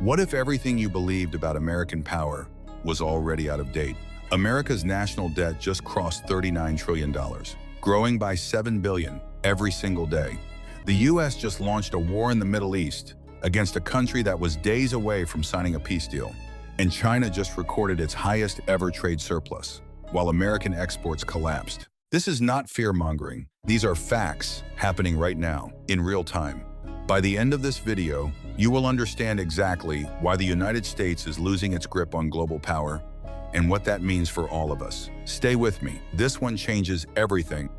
What if everything you believed about American power was already out of date? America's national debt just crossed $39 trillion, growing by $7 billion every single day. The U.S. just launched a war in the Middle East against a country that was days away from signing a peace deal. And China just recorded its highest ever trade surplus, while American exports collapsed. This is not fear-mongering. These are facts happening right now, in real time. By the end of this video, you will understand exactly why the United States is losing its grip on global power and what that means for all of us. Stay with me. This one changes everything.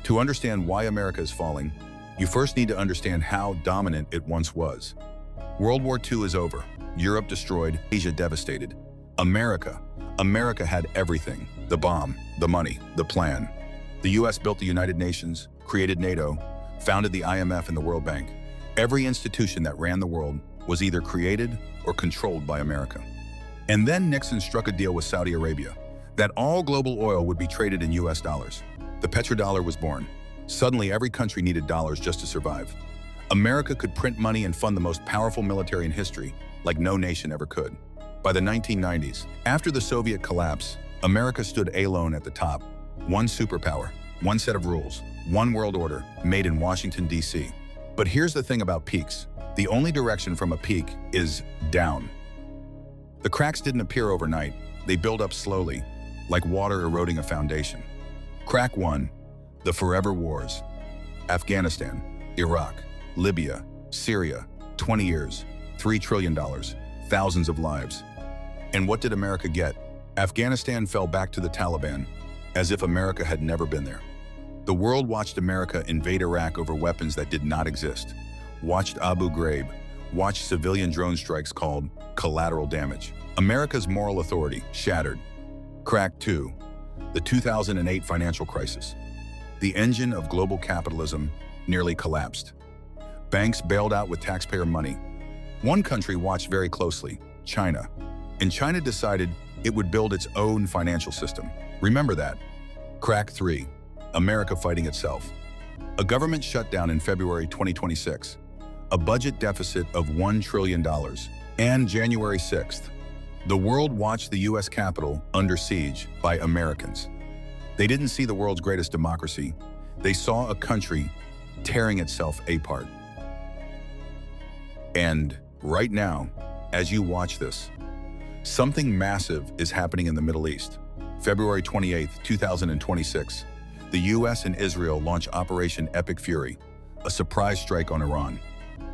To understand why America is falling, you first need to understand how dominant it once was. World War II is over. Europe destroyed, Asia devastated. America had everything. The bomb, the money, the plan. The US built the United Nations, created NATO, founded the IMF and the World Bank. Every institution that ran the world was either created or controlled by America. And then Nixon struck a deal with Saudi Arabia that all global oil would be traded in US dollars. The petrodollar was born. Suddenly, every country needed dollars just to survive. America could print money and fund the most powerful military in history, like no nation ever could. By the 1990s, after the Soviet collapse, America stood alone at the top. One superpower, one set of rules, one world order, made in Washington, D.C. But here's the thing about peaks. The only direction from a peak is down. The cracks didn't appear overnight. They build up slowly, like water eroding a foundation. Crack 1, the forever wars. Afghanistan, Iraq, Libya, Syria, 20 years, $3 trillion, thousands of lives. And what did America get? Afghanistan fell back to the Taliban, as if America had never been there. The world watched America invade Iraq over weapons that did not exist, watched Abu Ghraib, watched civilian drone strikes called collateral damage. America's moral authority shattered. Crack 2, the 2008 financial crisis. The engine of global capitalism nearly collapsed. Banks bailed out with taxpayer money. One country watched very closely, China. And China decided it would build its own financial system. Remember that. Crack 3, America fighting itself. A government shutdown in February 2026. A budget deficit of $1 trillion. And January 6th, the world watched the U.S. Capitol under siege by Americans. They didn't see the world's greatest democracy. They saw a country tearing itself apart. And right now, as you watch this, something massive is happening in the Middle East. February 28, 2026, the U.S. and Israel launch Operation Epic Fury, a surprise strike on Iran.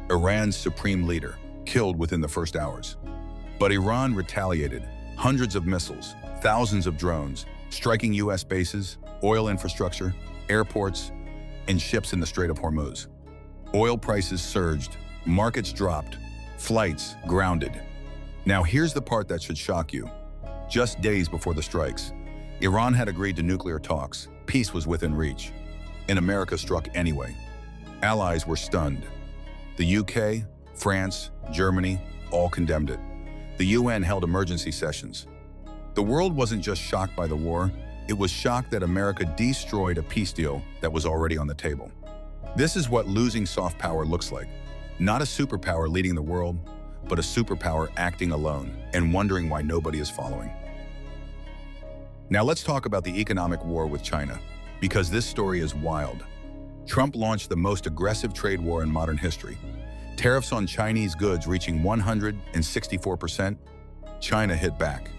Iran's supreme leader, killed within the first hours. But Iran retaliated, hundreds of missiles, thousands of drones, striking U.S. bases, oil infrastructure, airports, and ships in the Strait of Hormuz. Oil prices surged, markets dropped, flights grounded. Now here's the part that should shock you. Just days before the strikes, Iran had agreed to nuclear talks. Peace was within reach. And America struck anyway. Allies were stunned. The UK, France, Germany, all condemned it. The UN held emergency sessions. The world wasn't just shocked by the war, it was shocked that America destroyed a peace deal that was already on the table. This is what losing soft power looks like. Not a superpower leading the world, but a superpower acting alone and wondering why nobody is following. Now let's talk about the economic war with China, because this story is wild. Trump launched the most aggressive trade war in modern history. Tariffs on Chinese goods reaching 164%, China hit back,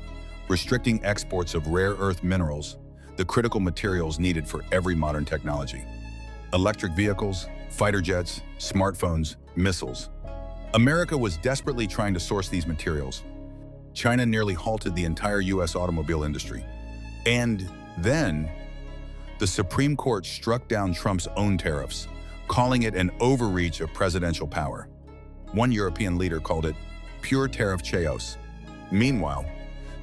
restricting exports of rare earth minerals, the critical materials needed for every modern technology. Electric vehicles, fighter jets, smartphones, missiles. America was desperately trying to source these materials. China nearly halted the entire U.S. automobile industry. And then, the Supreme Court struck down Trump's own tariffs, calling it an overreach of presidential power. One European leader called it pure tariff chaos. Meanwhile,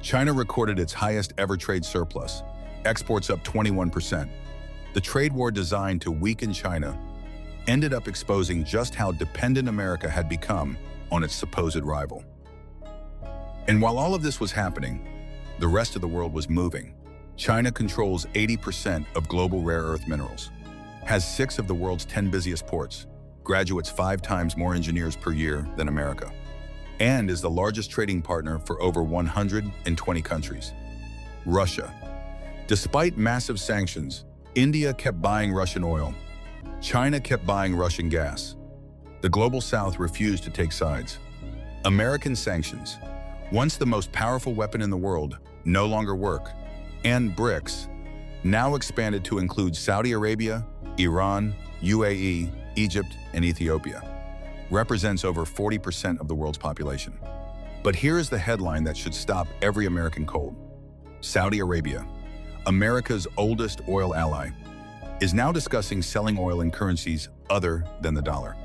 China recorded its highest ever trade surplus, exports up 21%. The trade war designed to weaken China ended up exposing just how dependent America had become on its supposed rival. And while all of this was happening, the rest of the world was moving. China controls 80% of global rare earth minerals, has 6 of the world's 10 busiest ports, graduates 5 times more engineers per year than America. and is the largest trading partner for over 120 countries. Russia. Despite massive sanctions, India kept buying Russian oil. China kept buying Russian gas. The global South refused to take sides. American sanctions, once the most powerful weapon in the world, no longer work. And BRICS, now expanded to include Saudi Arabia, Iran, UAE, Egypt, and Ethiopia, represents over 40% of the world's population. But here is the headline that should stop every American cold. Saudi Arabia, America's oldest oil ally, is now discussing selling oil in currencies other than the dollar.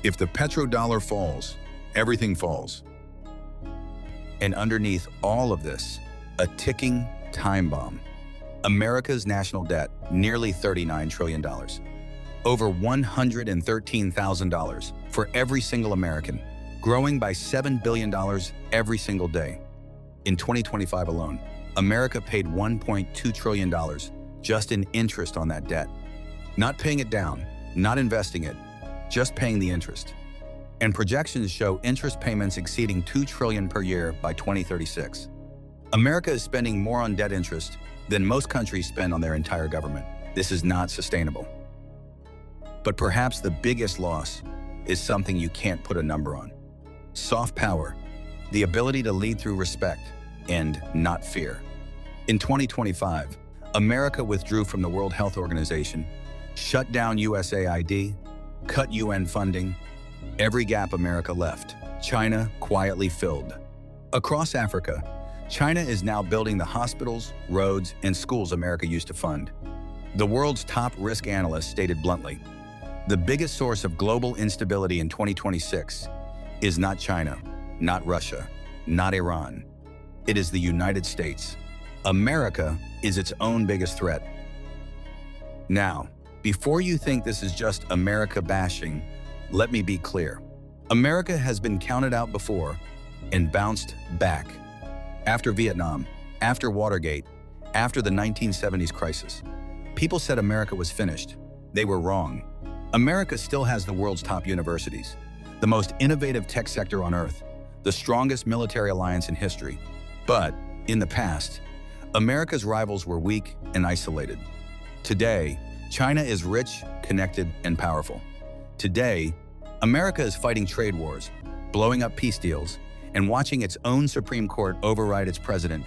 If the petrodollar falls, everything falls. And underneath all of this, a ticking time bomb. America's national debt, nearly $39 trillion. Over $113,000 for every single American, growing by $7 billion every single day. In 2025 alone, America paid $1.2 trillion just in interest on that debt. Not paying it down, not investing it, just paying the interest. And projections show interest payments exceeding $2 trillion per year by 2036. America is spending more on debt interest than most countries spend on their entire government. This is not sustainable. But perhaps the biggest loss is something you can't put a number on. Soft power, the ability to lead through respect and not fear. In 2025, America withdrew from the World Health Organization, shut down USAID, cut UN funding. Every gap America left, China quietly filled. Across Africa, China is now building the hospitals, roads, and schools America used to fund. The world's top risk analysts stated bluntly, the biggest source of global instability in 2026 is not China, not Russia, not Iran. It is the United States. America is its own biggest threat. Now, before you think this is just America bashing, let me be clear. America has been counted out before and bounced back. After Vietnam, after Watergate, after the 1970s crisis, people said America was finished. They were wrong. America still has the world's top universities, the most innovative tech sector on Earth, the strongest military alliance in history. But in the past, America's rivals were weak and isolated. Today, China is rich, connected, and powerful. Today, America is fighting trade wars, blowing up peace deals, and watching its own Supreme Court override its president.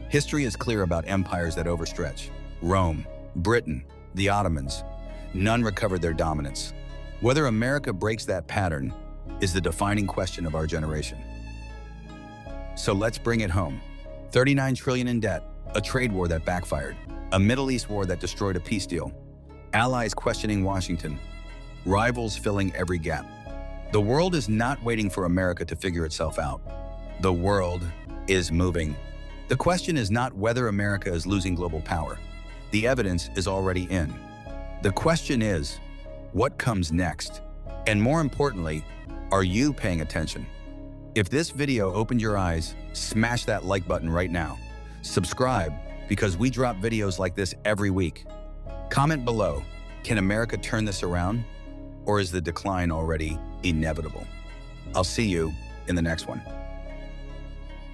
History is clear about empires that overstretch. Rome, Britain, the Ottomans. None recovered their dominance. Whether America breaks that pattern is the defining question of our generation. So let's bring it home. $39 trillion in debt, a trade war that backfired, a Middle East war that destroyed a peace deal, allies questioning Washington, rivals filling every gap. The world is not waiting for America to figure itself out. The world is moving. The question is not whether America is losing global power. The evidence is already in. The question is, what comes next? And more importantly, are you paying attention? If this video opened your eyes, smash that like button right now. Subscribe, because we drop videos like this every week. Comment below, can America turn this around? Or is the decline already inevitable? I'll see you in the next one.